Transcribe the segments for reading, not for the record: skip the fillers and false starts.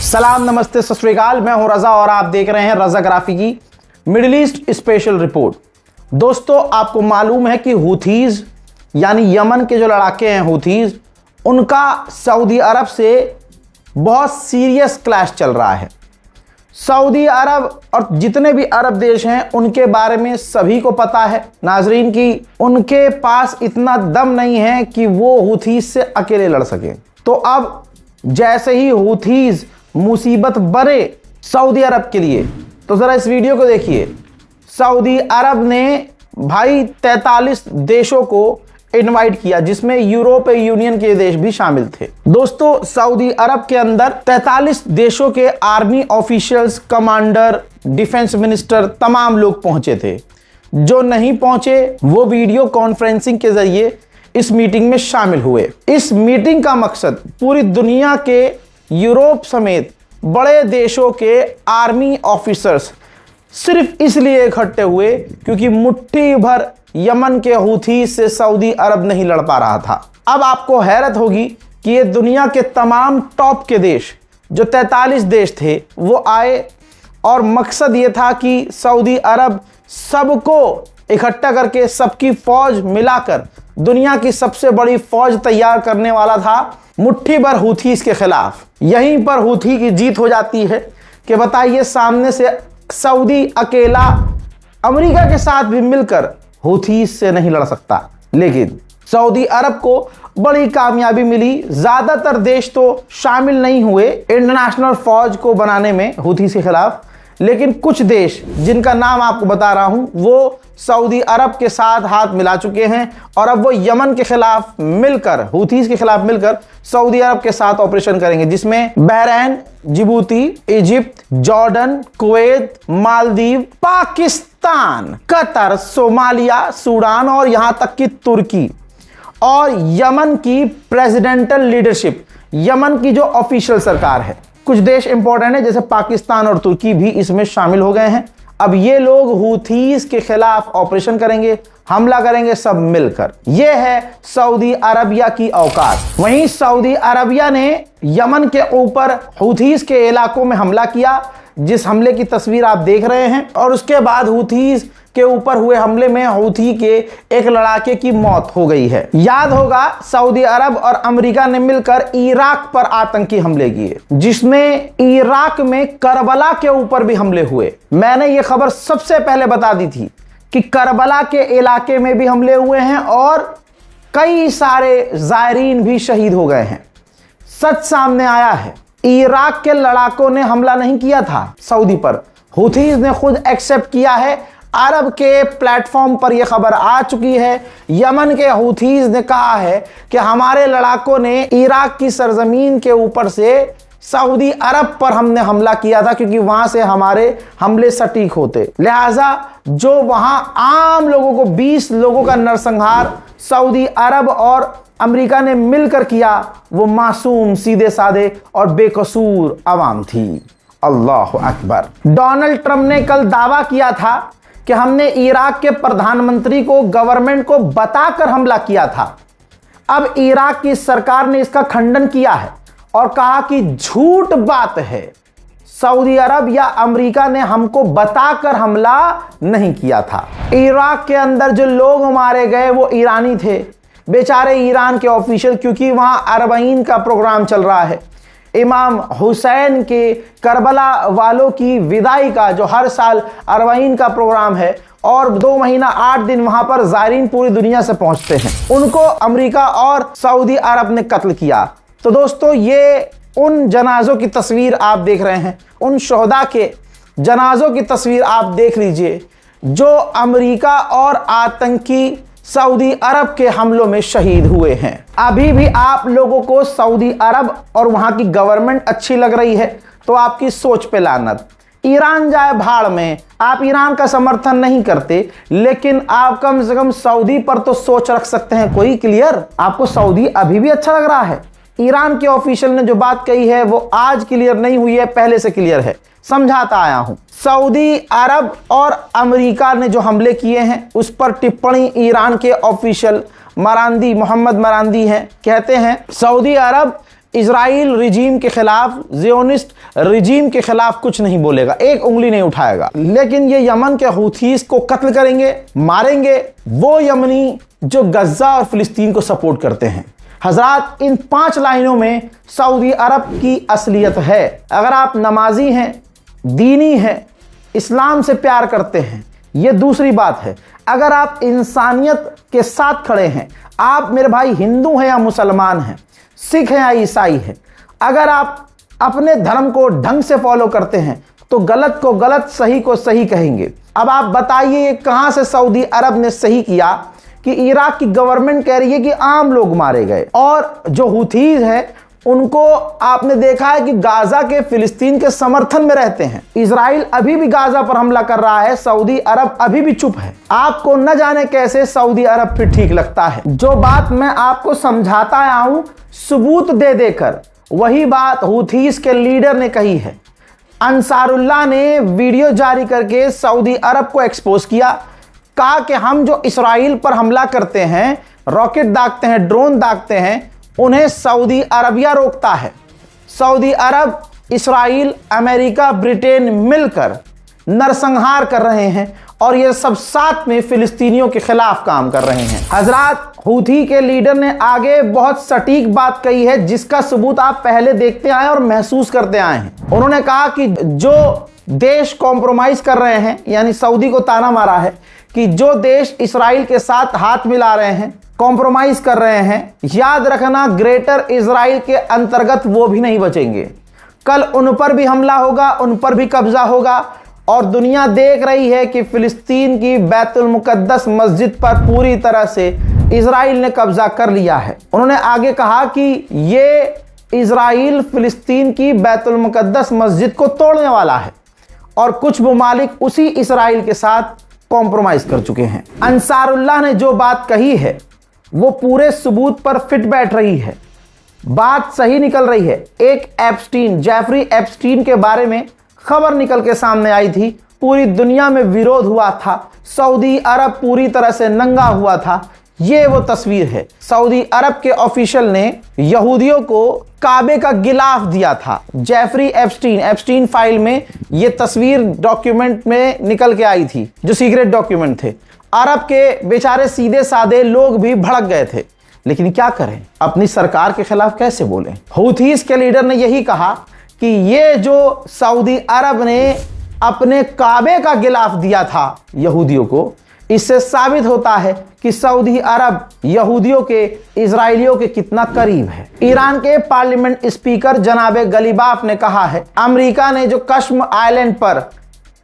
सलाम, नमस्ते, सत श्री अकाल। मैं हूं रजा और आप देख रहे हैं रजाग्राफी की मिडिल ईस्ट स्पेशल रिपोर्ट। दोस्तों, आपको मालूम है कि हूथीज यानी यमन के जो लड़ाके हैं हूथीज, उनका सऊदी अरब से बहुत सीरियस क्लैश चल रहा है। सऊदी अरब और जितने भी अरब देश हैं उनके बारे में सभी को पता है नाजरीन की उनके पास इतना दम नहीं है कि वो हूथीज से अकेले लड़ सके। तो अब जैसे ही हूथीज मुसीबत बने सऊदी अरब के लिए, तो ज़रा इस वीडियो को देखिए। सऊदी अरब ने भाई 43 देशों को इनवाइट किया, जिसमें यूरोपीय यूनियन के देश भी शामिल थे। दोस्तों, सऊदी अरब के अंदर 43 देशों के army officials, commander, defence minister, तमाम लोग पहुंचे थे। जो नहीं पहुंचे वो वीडियो कॉन्फ्रेंसिंग के जरिए इस मीटिंग में शामिल हुए। इस मीटिंग का मकसद पूरी दुनिया के यूरोप समेत बड़े देशों के आर्मी ऑफिसर्स सिर्फ इसलिए इकट्ठे हुए क्योंकि मुट्ठी भर यमन के हूथी से सऊदी अरब नहीं लड़ पा रहा था। अब आपको हैरत होगी कि ये दुनिया के तमाम टॉप के देश, जो 43 देश थे, वो आए और मकसद ये था कि सऊदी अरब सबको इकट्ठा करके सबकी फौज मिलाकर दुनिया की सबसे बड़ी फौज तैयार करने वाला था मुट्ठी भर हूथीज के खिलाफ। यहीं पर हूथी की जीत हो जाती है कि बताइए, सामने से सऊदी अकेला अमेरिका के साथ भी मिलकर हूथीज से नहीं लड़ सकता। लेकिन सऊदी अरब को बड़ी कामयाबी मिली। ज्यादातर देश तो शामिल नहीं हुए इंटरनेशनल फौज को बनाने में हूथीज के खिलाफ, लेकिन कुछ देश जिनका नाम आपको बता रहा हूं वो सऊदी अरब के साथ हाथ मिला चुके हैं और अब वो यमन के खिलाफ मिलकर, हूथीज के खिलाफ मिलकर सऊदी अरब के साथ ऑपरेशन करेंगे, जिसमें Bahrain, Djibouti, Egypt, Jordan, Kuwait, Maldives, Pakistan, Qatar, Somalia, Sudan और यहां तक कि तुर्की और यमन की प्रेसिडेंटल लीडरशिप, यमन की जो ऑफिशियल सरकार है। कुछ देश इंपॉर्टेंट है जैसे पाकिस्तान और तुर्की भी इसमें शामिल हो गए हैं। अब ये लोग हूथीज के खिलाफ ऑपरेशन करेंगे, हमला करेंगे सब मिलकर। यह है सऊदी अरबिया की औकात। वहीं सऊदी अरबिया ने यमन के ऊपर हूथीज के इलाकों में हमला किया, जिस हमले की तस्वीर आप देख रहे हैं, और उसके बाद हूथीज के ऊपर हुए हमले में हूथी के एक लड़ाके की मौत हो गई है। याद होगा, सऊदी अरब और अमेरिका ने मिलकर इराक पर आतंकी हमले किए, जिसमें इराक में करबला के ऊपर भी हमले हुए। मैंने ये खबर सबसे पहले बता दी थी कि करबला के इलाके में भी हमले हुए हैं और कई सारे जायरीन भी शहीद हो गए हैं। सच सामने आया है, इराक के लड़ाकों ने हमला नहीं किया था सऊदी पर, हूथीज ने खुद एक्सेप्ट किया है। अरब के प्लेटफॉर्म पर यह खबर आ चुकी है। यमन के हूथीज ने कहा है कि हमारे लड़ाकों ने इराक की सरजमीन के ऊपर से सऊदी अरब पर हमने हमला किया था क्योंकि वहां से हमारे हमले सटीक होते। लिहाजा जो वहां आम लोगों को 20 लोगों का नरसंहार सऊदी अरब और अमेरिका ने मिलकर किया, वो मासूम, सीधे साधे और बेकसूर अवाम थी। अल्लाह अकबर। डोनाल्ड ट्रंप ने कल दावा किया था कि हमने इराक के प्रधानमंत्री को, गवर्नमेंट को बताकर हमला किया था। अब इराक की सरकार ने इसका खंडन किया है और कहा कि झूठ बात है, सऊदी अरब या अमेरिका ने हमको बताकर हमला नहीं किया था। इराक के अंदर जो लोग मारे गए वो ईरानी थे, बेचारे ईरान के ऑफिशियल, क्योंकि वहां अरबईन का प्रोग्राम चल रहा है। इमाम हुसैन के करबला वालों की विदाई का जो हर साल अरबईन का प्रोग्राम है, और 2 महीना 8 दिन वहां पर ज़ायरीन पूरी दुनिया से पहुंचते हैं, उनको अमेरिका और सऊदी अरब ने कत्ल किया। तो दोस्तों, ये उन जनाजों की तस्वीर आप देख रहे हैं, उन शोहदा के जनाजों की तस्वीर आप देख लीजिए जो अमेरिका और आतंकी सऊदी अरब के हमलों में शहीद हुए हैं। अभी भी आप लोगों को सऊदी अरब और वहां की गवर्नमेंट अच्छी लग रही है तो आपकी सोच पे लानत। ईरान जाए भाड़ में, आप ईरान का समर्थन नहीं करते, लेकिन आप कम से कम सऊदी पर तो सोच रख सकते हैं कोई क्लियर। आपको सऊदी अभी भी अच्छा लग रहा है। ईरान के ऑफिशियल ने जो बात कही है वो आज क्लियर नहीं हुई है, पहले से क्लियर है, समझाता आया हूं। सऊदी अरब और अमेरिका ने जो हमले किए हैं उस पर टिप्पणी ईरान के ऑफिशियल मोहम्मद मरांदी हैं, कहते हैं सऊदी अरब इजराइल रिजीम के खिलाफ, ज़ियोनिस्ट रिजीम के खिलाफ कुछ नहीं बोलेगा, एक उंगली नहीं उठाएगा। लेकिन ये यमन के हूथीस को कत्ल करेंगे, मारेंगे, वो यमनी जो गज्जा और फिलिस्तीन को सपोर्ट करते हैं। हजरात, इन 5 लाइनों में सऊदी अरब की असलियत है। अगर आप नमाजी हैं, दीनी हैं, इस्लाम से प्यार करते हैं, ये दूसरी बात है। अगर आप इंसानियत के साथ खड़े हैं, आप मेरे भाई हिंदू हैं या मुसलमान हैं, सिख हैं या ईसाई हैं, अगर आप अपने धर्म को ढंग से फॉलो करते हैं तो गलत को गलत, सही को सही कहेंगे। अब आप बताइए ये कहां से सऊदी अरब ने सही किया कि इराक की गवर्नमेंट कह रही है कि आम लोग मारे गए, और जो हुथीज हैं उनको आपने देखा है कि गाजा के फिलिस्तीन के समर्थन में रहते हैं। इजराइल अभी भी गाजा पर हमला कर रहा है, सऊदी अरब अभी भी चुप है। आपको न जाने कैसे सऊदी अरब फिर ठीक लगता है। जो बात मैं आपको समझाता आया हूं सबूत दे देकर, वही बात हुथीस के लीडर ने कही है। अंसारुल्लाह ने वीडियो जारी करके सऊदी अरब को एक्सपोज किया, कहा कि हम जो इस्राइल पर हमला करते हैं, रॉकेट दागते हैं, ड्रोन दागते हैं, उन्हें सऊदी अरबिया रोकता है। सऊदी अरब, इस्राइल, अमेरिका, ब्रिटेन मिलकर नरसंहार कर रहे हैं और ये सब साथ में फिलिस्तीनियों के खिलाफ काम कर रहे हैं। हजरात, हूथी के लीडर ने आगे बहुत सटीक बात कही है जिसका सबूत आप पहले देखते आए और महसूस करते आए हैं। उन्होंने कहा कि जो देश कॉम्प्रोमाइज कर रहे हैं, यानी सऊदी को ताना मारा है कि जो देश इस्राइल के साथ हाथ मिला रहे हैं, कॉम्प्रोमाइज कर रहे हैं, याद रखना ग्रेटर इजराइल के अंतर्गत वो भी नहीं बचेंगे। कल उन पर भी हमला होगा, उन पर भी कब्जा होगा। और दुनिया देख रही है कि फिलिस्तीन की बैतुल मुकद्दस मस्जिद पर पूरी तरह से इजराइल ने कब्जा कर लिया है। उन्होंने आगे कहा कि ये इजराइल फिलिस्तीन की बैतुल मुकद्दस मस्जिद को तोड़ने वाला है और कुछ ममालिक उसी इजराइल के साथ कॉम्प्रोमाइज कर चुके हैं। अंसारुल्लाह ने जो बात कही है वो पूरे सबूत पर फिट बैठ रही है, बात सही निकल रही है। एक एप्स्टीन, जेफरी एप्स्टीन के बारे में खबर निकल के सामने आई थी, पूरी दुनिया में विरोध हुआ था, सऊदी अरब पूरी तरह से नंगा हुआ था। ये वो तस्वीर है। सऊदी अरब के ऑफिशियल ने यहूदियों को काबे का गिलाफ दिया था। जेफरी एप्स्टीन फाइल में ये तस्वीर डॉक्यूमेंट में निकल के आई थी, जो सीक्रेट डॉक्यूमेंट थे। अरब के बेचारे सीधे साधे लोग भी भड़क गए थे, लेकिन क्या करें, अपनी सरकार के खिलाफ कैसे बोलें। हूथीस के लीडर ने यही कहा कि ये जो सऊदी अरब ने अपने काबे का गिलाफ दिया था यहूदियों को, इससे साबित होता है कि सऊदी अरब यहूदियों के, इजराइलियों के कितना करीब है। ईरान के पार्लियामेंट स्पीकर जनाबे गलीबाफ ने कहा है, अमेरिका ने जो कश्म आइलैंड पर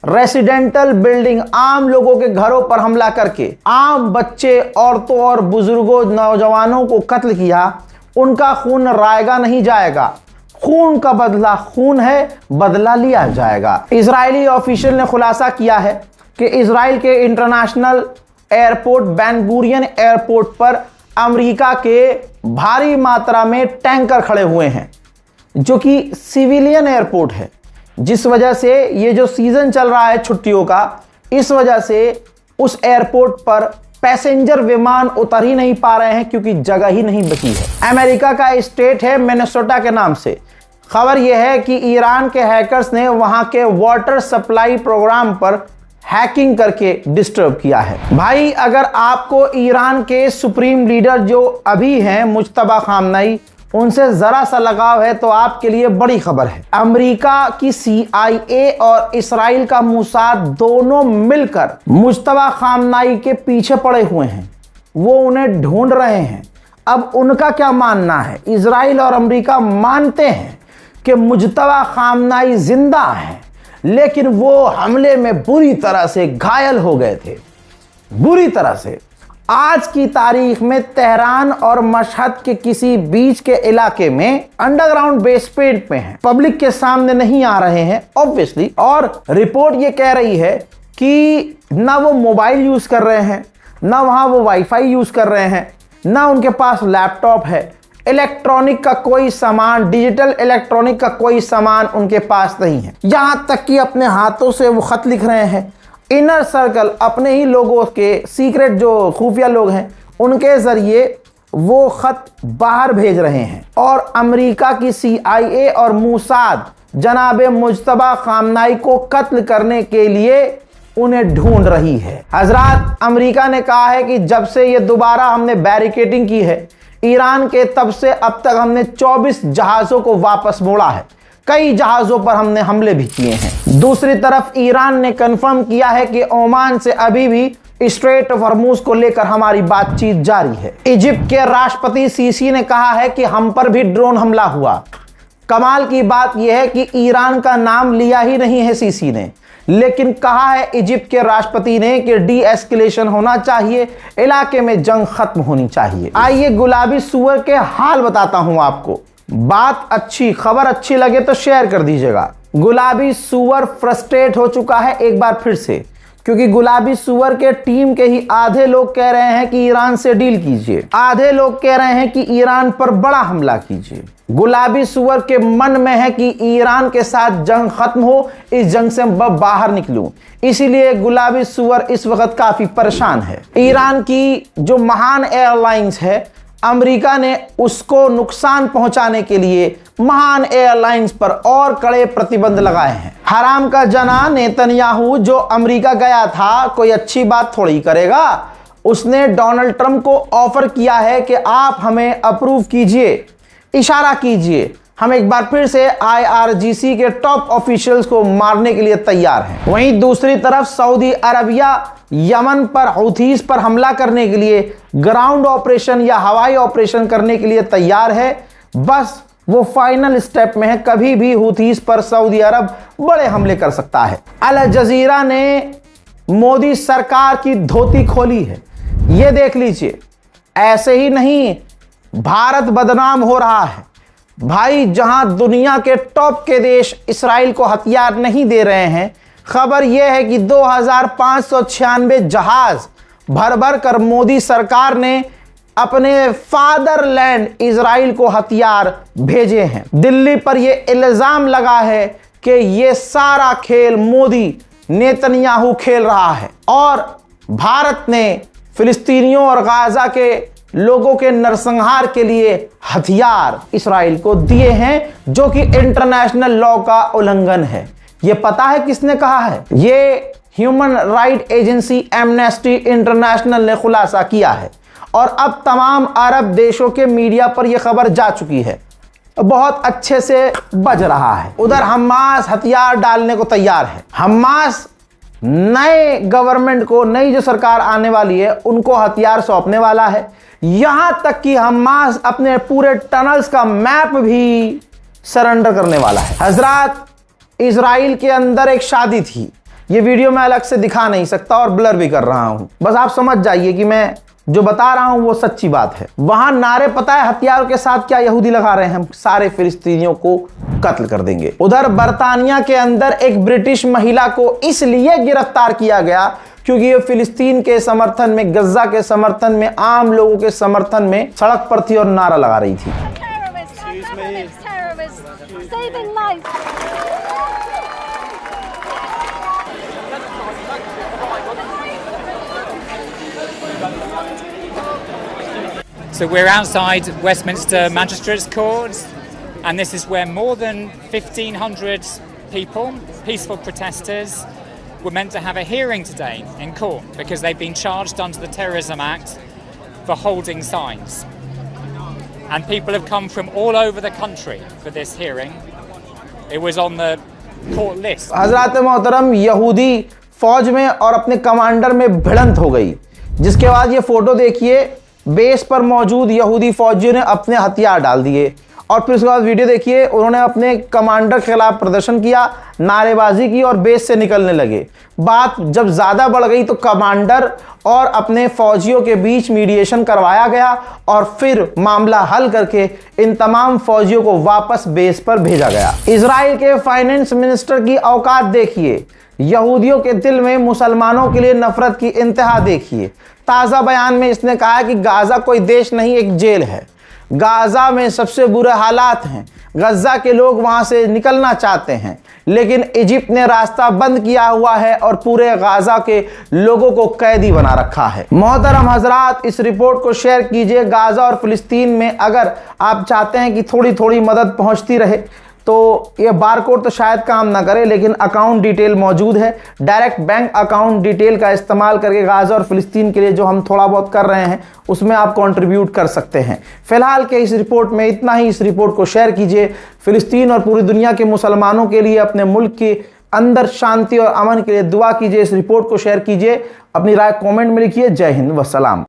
रेसिडेंटल बिल्डिंग, आम लोगों के घरों पर हमला करके आम बच्चे, औरतों और बुजुर्गों, नौजवानों को कत्ल किया, उनका खून रायगा नहीं जाएगा। खून का बदला खून है, बदला लिया जाएगा। इजरायली ऑफिशियल ने खुलासा किया है कि इजराइल के international airport Ben Gurion airport पर अमेरिका के भारी मात्रा में टैंकर खड़े हुए हैं, जो कि सिविलियन एयरपोर्ट है, जिस वजह से ये जो सीजन चल रहा है छुट्टियों का, इस वजह से उस एयरपोर्ट पर पैसेंजर विमान उतर ही नहीं पा रहे हैं क्योंकि जगह ही नहीं बची है। अमेरिका का स्टेट है मिनेसोटा के नाम से। खबर यह है कि ईरान के हैकर्स ने वहां के वाटर सप्लाई प्रोग्राम पर हैकिंग करके डिस्टर्ब किया है। भाई, अगर आपको ईरान के सुप्रीम लीडर जो अभी हैं मुज्तबा खामनेई, उनसे जरा सा लगाव है तो आपके लिए बड़ी खबर है। अमेरिका की CIA और इस्राइल का मोसाद दोनों मिलकर मुज्तबा खामनेई के पीछे पड़े हुए हैं, वो उन्हें ढूंढ रहे हैं। अब उनका क्या मानना है? इस्राइल और अमेरिका मानते हैं कि मुज्तबा खामनेई जिंदा है, लेकिन वो हमले में बुरी तरह से घायल हो गए थे, बुरी तरह से। आज की तारीख में तेहरान और मशहद के किसी बीच के इलाके में अंडरग्राउंड बेसमेंट में हैं, पब्लिक के सामने नहीं आ रहे हैं ऑब्वियसली। और रिपोर्ट ये कह रही है कि ना वो मोबाइल यूज कर रहे हैं, ना वहां वो वाईफाई यूज कर रहे हैं, ना उनके पास लैपटॉप है, इलेक्ट्रॉनिक का कोई सामान, डिजिटल इलेक्ट्रॉनिक का कोई सामान उनके पास नहीं है। यहां तक कि अपने हाथों से वो खत लिख रहे हैं। इनर सर्कल, अपने ही लोगों के सीक्रेट जो खुफिया लोग हैं, उनके जरिए वो खत बाहर भेज रहे हैं और अमेरिका की CIA और मोसाद जनाब मुज्तबा खामनाई को कत्ल करने के लिए उन्हें ढूंढ रही है। हजरात, अमेरिका ने कहा है कि जब से ये दोबारा हमने बैरिकेडिंग की है ईरान के, तब से अब तक हमने 24 जहाजों को वापस मोड़ा है। कई जहाजों पर हमने हमले भी किए हैं। दूसरी तरफ ईरान ने कंफर्म किया है कि ओमान से अभी भी स्ट्रेट ऑफ हॉर्मुज को लेकर हमारी बातचीत जारी है। इजिप्ट के राष्ट्रपति सीसी ने कहा है कि हम पर भी ड्रोन हमला हुआ। कमाल की बात यह है कि ईरान का नाम लिया ही नहीं है सीसी ने, लेकिन कहा है इजिप्ट के राष्ट्रपति ने कि डी एस्केलेशन होना चाहिए, इलाके में जंग खत्म होनी चाहिए। आइए गुलाबी सूअर के हाल बताता हूं आपको। बात अच्छी, खबर अच्छी लगे तो शेयर कर दीजिएगा। गुलाबी सूअर फ्रस्ट्रेट हो चुका है एक बार फिर से, क्योंकि गुलाबी सूअर के टीम के ही आधे लोग कह रहे हैं कि ईरान से डील कीजिए, आधे लोग कह रहे हैं कि ईरान पर बड़ा हमला कीजिए। गुलाबी सूअर के मन में है कि ईरान के साथ जंग खत्म हो, इस जंग से मैं बाहर निकलूं। इसीलिए गुलाबी सूअर इस वक्त काफी परेशान है। ईरान की जो महान एयरलाइंस है, अमेरिका ने उसको नुकसान पहुंचाने के लिए महान एयरलाइंस पर और कड़े प्रतिबंध लगाए हैं। हराम का जना नेतन्याहू जो अमेरिका गया था, कोई अच्छी बात थोड़ी करेगा। उसने डोनाल्ड ट्रंप को ऑफर किया है कि आप हमें अप्रूव कीजिए, इशारा कीजिए, हम एक बार फिर से IRGC के टॉप ऑफिशियल्स को मारने के लिए तैयार हैं। वहीं दूसरी तरफ सऊदी अरबिया यमन पर हूथीज पर हमला करने के लिए ग्राउंड ऑपरेशन या हवाई ऑपरेशन करने के लिए तैयार है। बस वो फाइनल स्टेप में है, कभी भी हूथीज पर सऊदी अरब बड़े हमले कर सकता है। अल जजीरा ने मोदी सरकार की धोती खोली है, ये देख लीजिए। ऐसे ही नहीं, भारत बदनाम हो रहा है भाई। जहां दुनिया के टॉप के देश इसराइल को हथियार नहीं दे रहे हैं, खबर यह है कि 2596 जहाज भर भर कर मोदी सरकार ने अपने फादरलैंड इजराइल को हथियार भेजे हैं। दिल्ली पर यह इल्जाम लगा है कि यह सारा खेल मोदी नेतन्याहू खेल रहा है और भारत ने फिलिस्तीनियों और गाजा के लोगों के नरसंहार के लिए हथियार इसराइल को दिए हैं, जो कि इंटरनेशनल लॉ का उल्लंघन है। यह पता है किसने कहा है? ये human right agency amnesty international ने खुलासा किया है और अब तमाम अरब देशों के मीडिया पर यह खबर जा चुकी है, बहुत अच्छे से बज रहा है। उधर हमास हथियार डालने को तैयार है। हमास नए गवर्नमेंट को, नई जो सरकार आने वाली है, उनको हथियार सौंपने वाला है। यहां तक कि हमास अपने पूरे टनल्स का मैप भी सरेंडर करने वाला है। हजरात, इजराइल के अंदर एक शादी थी, ये वीडियो मैं अलग से दिखा नहीं सकता और ब्लर भी कर रहा हूं, बस आप समझ जाइए कि मैं जो बता रहा हूं वो सच्ची बात है। वहां नारे पता है हथियारों के साथ क्या यहूदी लगा रहे हैं? हम सारे फिलिस्तीनियों को कत्ल कर देंगे। उधर बर्तानिया के अंदर एक ब्रिटिश महिला को इसलिए गिरफ्तार किया गया क्योंकि ये फिलिस्तीन के समर्थन में, गज्जा के समर्थन में, आम लोगों के समर्थन में सड़क पर थी और नारा लगा रही थी। So we're outside Westminster Magistrates Court, and this is where more than 1,500 people, peaceful protesters, were meant to have a hearing today in court because they've been charged under the Terrorism Act for holding signs. And people have come from all over the country for this hearing. It was on the court list. हज़रात मोहतरम, यहूदी फौज में और अपने commander में भिड़ंत हो गई, जिसके बाद ये फोटो देखिए, बेस पर मौजूद यहूदी फौजियों ने अपने हथियार डाल दिए और फिर उसके बाद वीडियो देखिए, उन्होंने अपने कमांडर के खिलाफ प्रदर्शन किया, नारेबाजी की और बेस से निकलने लगे। बात जब ज़्यादा बढ़ गई तो कमांडर और अपने फौजियों के बीच मीडिएशन करवाया गया और फिर मामला हल करके इन तमाम फौजियों को वापस बेस पर भेजा गया। इजराइल के फाइनेंस मिनिस्टर की औकात देखिए, यहूदियों के दिल में मुसलमानों के लिए नफरत की इंतहा देखिए। ताज़ा बयान में इसने कहा कि गाजा कोई देश नहीं, एक जेल है। गाजा में सबसे बुरे हालात हैं। गज्जा के लोग वहां से निकलना चाहते हैं, लेकिन इजिप्ट ने रास्ता बंद किया हुआ है और पूरे गाजा के लोगों को कैदी बना रखा है। मोहतरम हजरात, इस रिपोर्ट को शेयर कीजिए। गाजा और फिलिस्तीन में अगर आप चाहते हैं कि थोड़ी थोड़ी मदद पहुंचती रहे तो ये बारकोड तो शायद काम ना करे, लेकिन अकाउंट डिटेल मौजूद है। डायरेक्ट बैंक अकाउंट डिटेल का इस्तेमाल करके गाजा और फिलिस्तीन के लिए जो हम थोड़ा बहुत कर रहे हैं उसमें आप कंट्रीब्यूट कर सकते हैं। फिलहाल के इस रिपोर्ट में इतना ही। इस रिपोर्ट को शेयर कीजिए। फिलिस्तीन और पूरी दुनिया के मुसलमानों के लिए, अपने मुल्क के अंदर शांति और अमन के लिए दुआ कीजिए। इस रिपोर्ट को शेयर कीजिए। अपनी राय कमेंट में लिखिए। जय हिंद व सलाम।